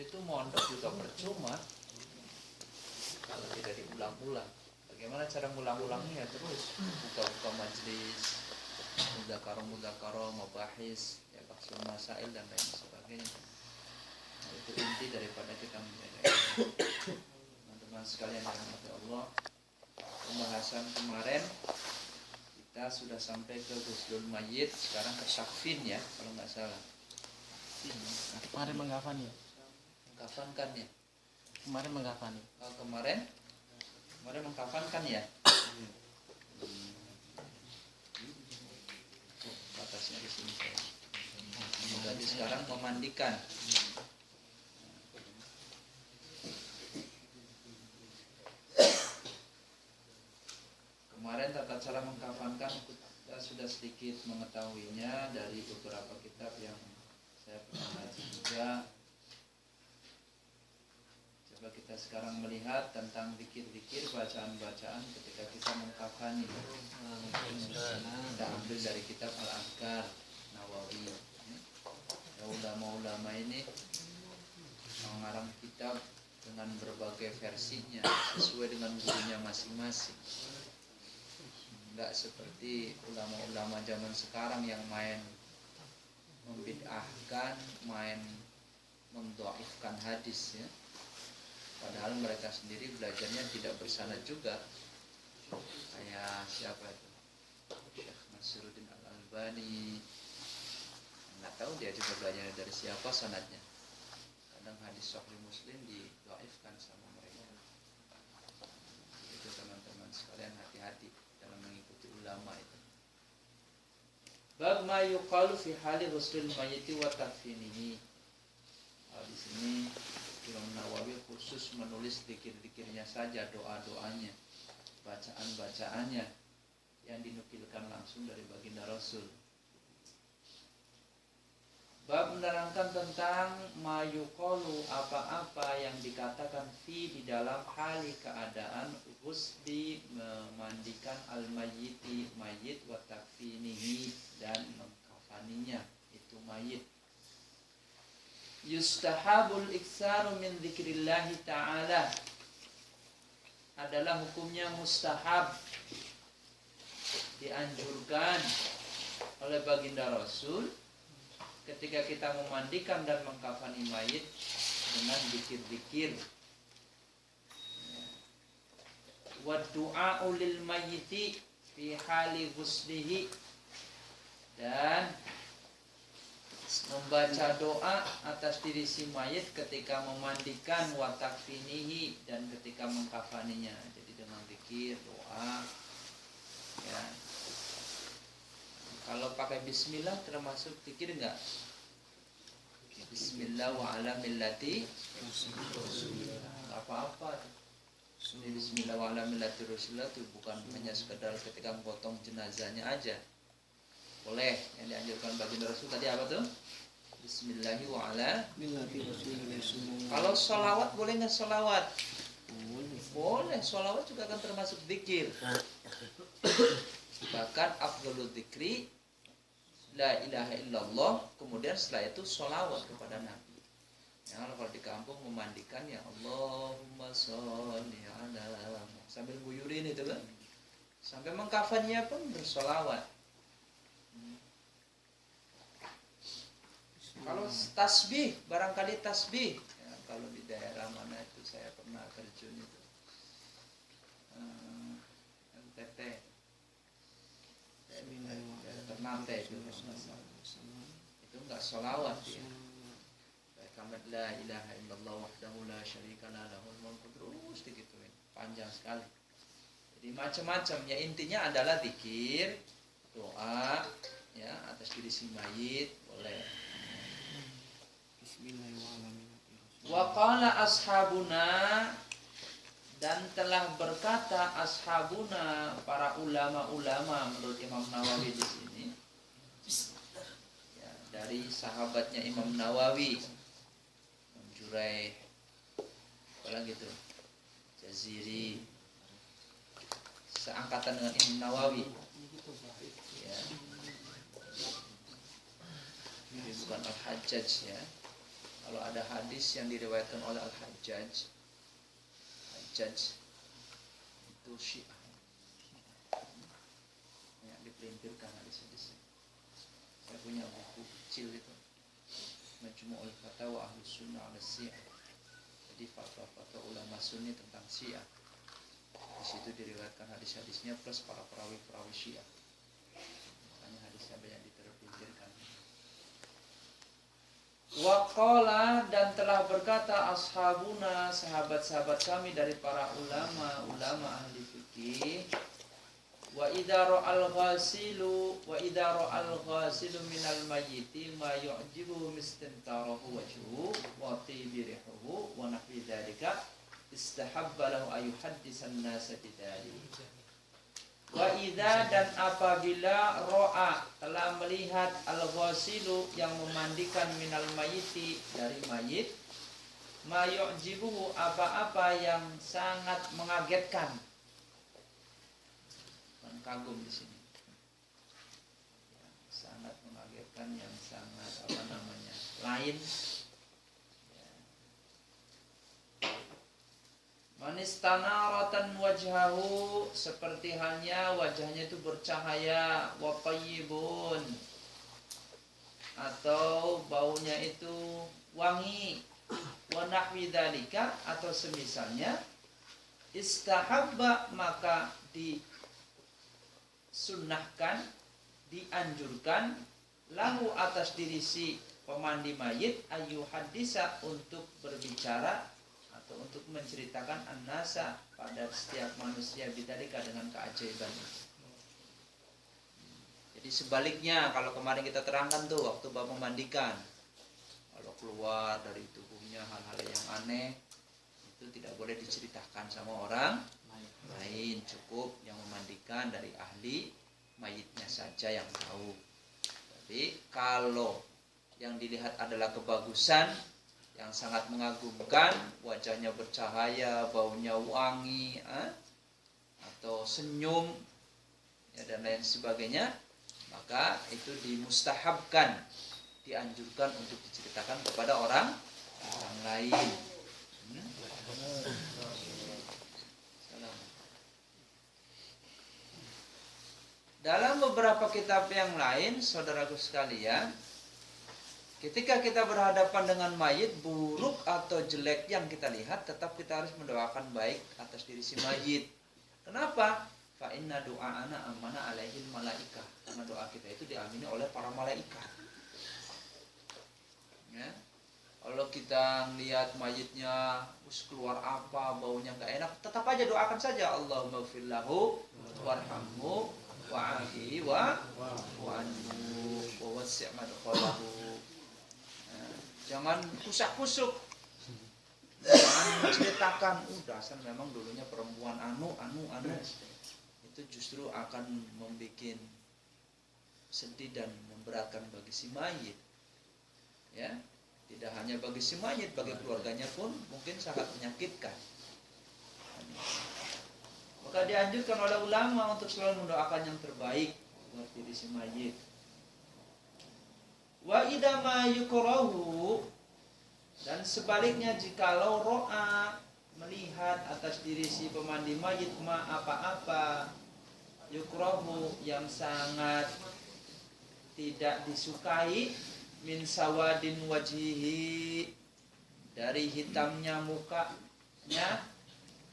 itu mondok juga percuma kalau tidak diulang-ulang. Bagaimana cara ngulang-ulangnya? Terus buka-buka majelis, mudzakarah, mubahis, ya baksul masail dan lain sebagainya. Nah, itu inti daripada kita menjaga ilmu. Teman-teman sekalian yang dirahmati Allah, pembahasan kemarin kita sudah sampai ke ghuslul mayyit, sekarang ke takfin ya, kalau nggak salah. Kemarin menggafani. Mengkafankan ya. Kemarin menggafani. Oh, kemarin mengkafankan ya. Batasnya di sini saya. Berarti sekarang memandikan. Kemarin tata cara mengkafankan kita sudah sedikit mengetahuinya dari beberapa kitab yang saya pernah baca juga. Coba kita sekarang melihat tentang zikir-zikir, bacaan-bacaan ketika kita mengkafani. Kita ambil dari kitab Al-Azkar Nawawi. Ya, ulama-ulama ini mengarang kitab dengan berbagai versinya sesuai dengan gurunya masing-masing. Enggak seperti ulama-ulama zaman sekarang yang main membid'ahkan, main mendhaifkan hadis ya. Padahal mereka sendiri belajarnya tidak bersanad juga. Kayak siapa itu? Syekh Nasiruddin Al-Albani. Enggak tahu dia juga belajar dari siapa sanadnya. Kadang hadis Sahih Muslim didhaifkan sama mereka. Itu teman-teman sekalian, hati-hati dalam mengikuti ulama itu. Bab ma yuqalu fi hali ghuslil mayyiti wa takfinihi. Di sini Imam Nawawi khusus menulis zikir-zikirnya saja, doa-doanya, bacaan-bacaannya yang dinukilkan langsung dari baginda Rasul. Bab menerangkan tentang mayuqalu, apa-apa yang dikatakan di dalam hali keadaan ghusli, memandikan al-mayyiti, mayyit, wa takfinihi, dan mengkafaninya itu mayyit. Yustahabul iksaru min dzikrillahi ta'ala, adalah hukumnya mustahab, dianjurkan oleh baginda Rasul ketika kita memandikan dan mengkafani mayit dengan zikir-zikir. Wa du'a'u lil mayyiti fi hali ghuslihi, dan membaca doa atas diri si mayit ketika memandikan, wa takfinihi, dan ketika mengkafaninya. Jadi dengan zikir, doa ya. Kalau pakai bismillah termasuk zikir enggak? Bismillah wa ala millati apa-apa. Ini bismillah wa ala millati Rasulullah itu bukan hanya sekedar ketika menggotong jenazahnya aja. Boleh, yang dianjurkan baginda Rasul tadi apa tuh? Bismillah wa ala millati Rasulullah. Kalau sholawat boleh nggak sholawat? Boleh, sholawat juga akan termasuk zikir. Bahkan afdhalul dzikri la ilaha illallah, kemudian setelah itu sholawat kepada Nabi. Ya, kalau di kampung memandikan ya Allahumma sholli ala, sambil guyurin itu kan. Sampai mengkafannya pun bersholawat. Kalau tasbih, barangkali tasbih ya, kalau di daerah mana itu saya pernah terjun itu NTT Ternate itu enggak sholawat ya. Kamat la ilaha illallah wahdahu la syarika lah lahul mulku, terus digituin panjang sekali. Jadi macam-macam ya, intinya adalah zikir, doa ya atas diri si mayit boleh. Wa qala ashabuna, dan telah berkata ashabuna, para ulama-ulama menurut Imam Nawawi di sini ya, dari sahabatnya Imam Nawawi, Juraih, apalagi itu Jaziri, seangkatan dengan Imam Nawawi ya. Ini bukan Al-Hajjaj ya. Kalau ada hadis yang diriwayatkan oleh Al-Hajjaj, itu Syiah yang dipelintirkan hadis-hadisnya. Saya punya buku kecil itu, Majmu'ul Fatawa Ahlus Sunnah ala Syiah. Jadi fatwa-fatwa ulama Sunni tentang Syiah. Di situ diriwayatkan hadis-hadisnya plus para perawi-perawi Syiah. Makanya hadisnya banyak diterpinggirkan. Waqala, dan telah berkata ashabuna, sahabat-sahabat kami dari para ulama ahli fikih, wa idza ra'al ghasilu minal mayyiti ma yu'jibuhu mistintaruhu wajhuhu wa tibirihuhu wa nahwi dzalika istahabba lahu ayuhaddisan nasa bidzalik. Wa idza, dan apabila ro'a, telah melihat al-ghasilu, yang memandikan minal mayiti, dari mayit, ma yu'jibuhu, apa-apa yang sangat mengagetkan. Kagum di sini. Yang sangat mengagetkan, yang sangat lain. Manistanaratan wajhahu, seperti halnya wajahnya itu bercahaya, wa tayyibun, atau baunya itu wangi, wa nahwi dzalika, atau semisalnya, istahabba, maka disunnahkan, dianjurkan, lahu, atas diri si pemandi mayit, ayu hadisa, untuk berbicara atau untuk menceritakan an-nasa pada setiap manusia bidzalika, dengan keajaiban itu. Jadi sebaliknya, kalau kemarin kita terangkan tuh waktu bab memandikan, kalau keluar dari tubuhnya hal-hal yang aneh, itu tidak boleh diceritakan sama orang lain, cukup yang memandikan dari ahli mayitnya saja yang tahu. Tapi kalau yang dilihat adalah kebagusan yang sangat mengagumkan, wajahnya bercahaya, baunya wangi, atau senyum, ya, dan lain sebagainya, maka itu dimustahabkan, dianjurkan untuk diceritakan kepada orang lain. Dalam beberapa kitab yang lain, saudaraku sekalian, ketika kita berhadapan dengan mayit, buruk atau jelek yang kita lihat, tetap kita harus mendoakan baik atas diri si mayit. Kenapa? Fa inna du'ana amana alaihil malaika. Karena doa kita itu diamini oleh para malaikat. Ya. Kalau kita lihat mayitnya keluar apa, baunya nggak enak, tetap aja doakan saja, Allahumma gfirlahu warhamhu wa'afihi wa'anhu wa wasi' madkhalahu. Jangan kusak-kusuk, jangan menceritakan, dasar memang dulunya perempuan anu. Itu justru akan membuat sedih dan memberatkan bagi si mayit. Ya, tidak hanya bagi si mayit, bagi keluarganya pun mungkin sangat menyakitkan. Maka dianjurkan oleh ulama untuk selalu mendoakan yang terbaik buat diri si mayit. Wa idza ma yukrahu, dan sebaliknya jikalau ro'a, melihat atas diri si pemandi mayit, ma apa-apa, yukrahu, yang sangat tidak disukai, min sawadin wajhihi, dari hitamnya mukanya,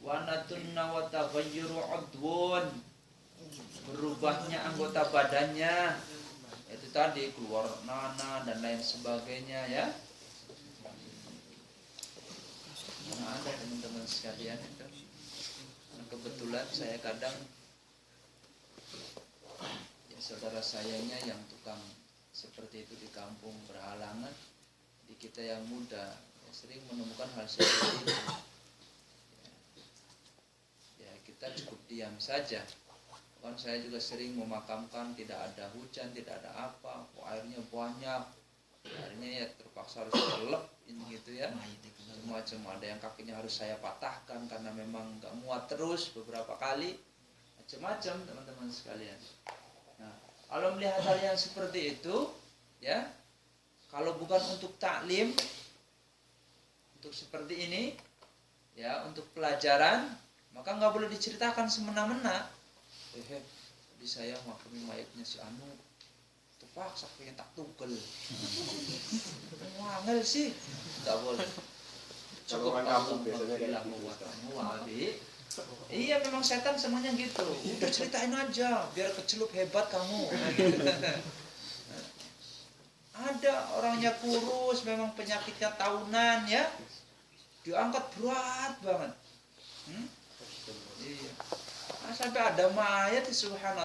wa natunna wa taghayyuru udwun, berubahnya anggota badannya, itu tadi keluar nanah dan lain sebagainya, ya. Mana ada teman-teman sekalian itu. Nah, kebetulan saya kadang, ya, saudara sayanya yang tukang seperti itu di kampung berhalangan, di kita yang muda ya, sering menemukan hal seperti itu. Ya, kita cukup diam saja. Kan saya juga sering memakamkan, tidak ada hujan, tidak ada apa, airnya banyak, akhirnya ya terpaksa harus terlep ini gitu ya, macam ada yang kakinya harus saya patahkan karena memang nggak muat terus beberapa kali, macam-macam teman-teman sekalian. Nah, kalau melihat hal yang seperti itu, ya, kalau bukan untuk taklim, untuk seperti ini, ya, untuk pelajaran, maka nggak boleh diceritakan semena-mena. Tadi saya makami mayatnya si Anu, terpaksa pengen tak tugel. Wangel sih, nggak boleh. Kalau orang kampung biasanya kayak gitu. Wabi. Iya, memang setan semuanya gitu. Udah ceritain aja, biar kecelup hebat kamu. Ada orangnya kurus, memang penyakitnya tahunan, ya, diangkat berat banget. Iya. Sampai ada mayat, subhanallah.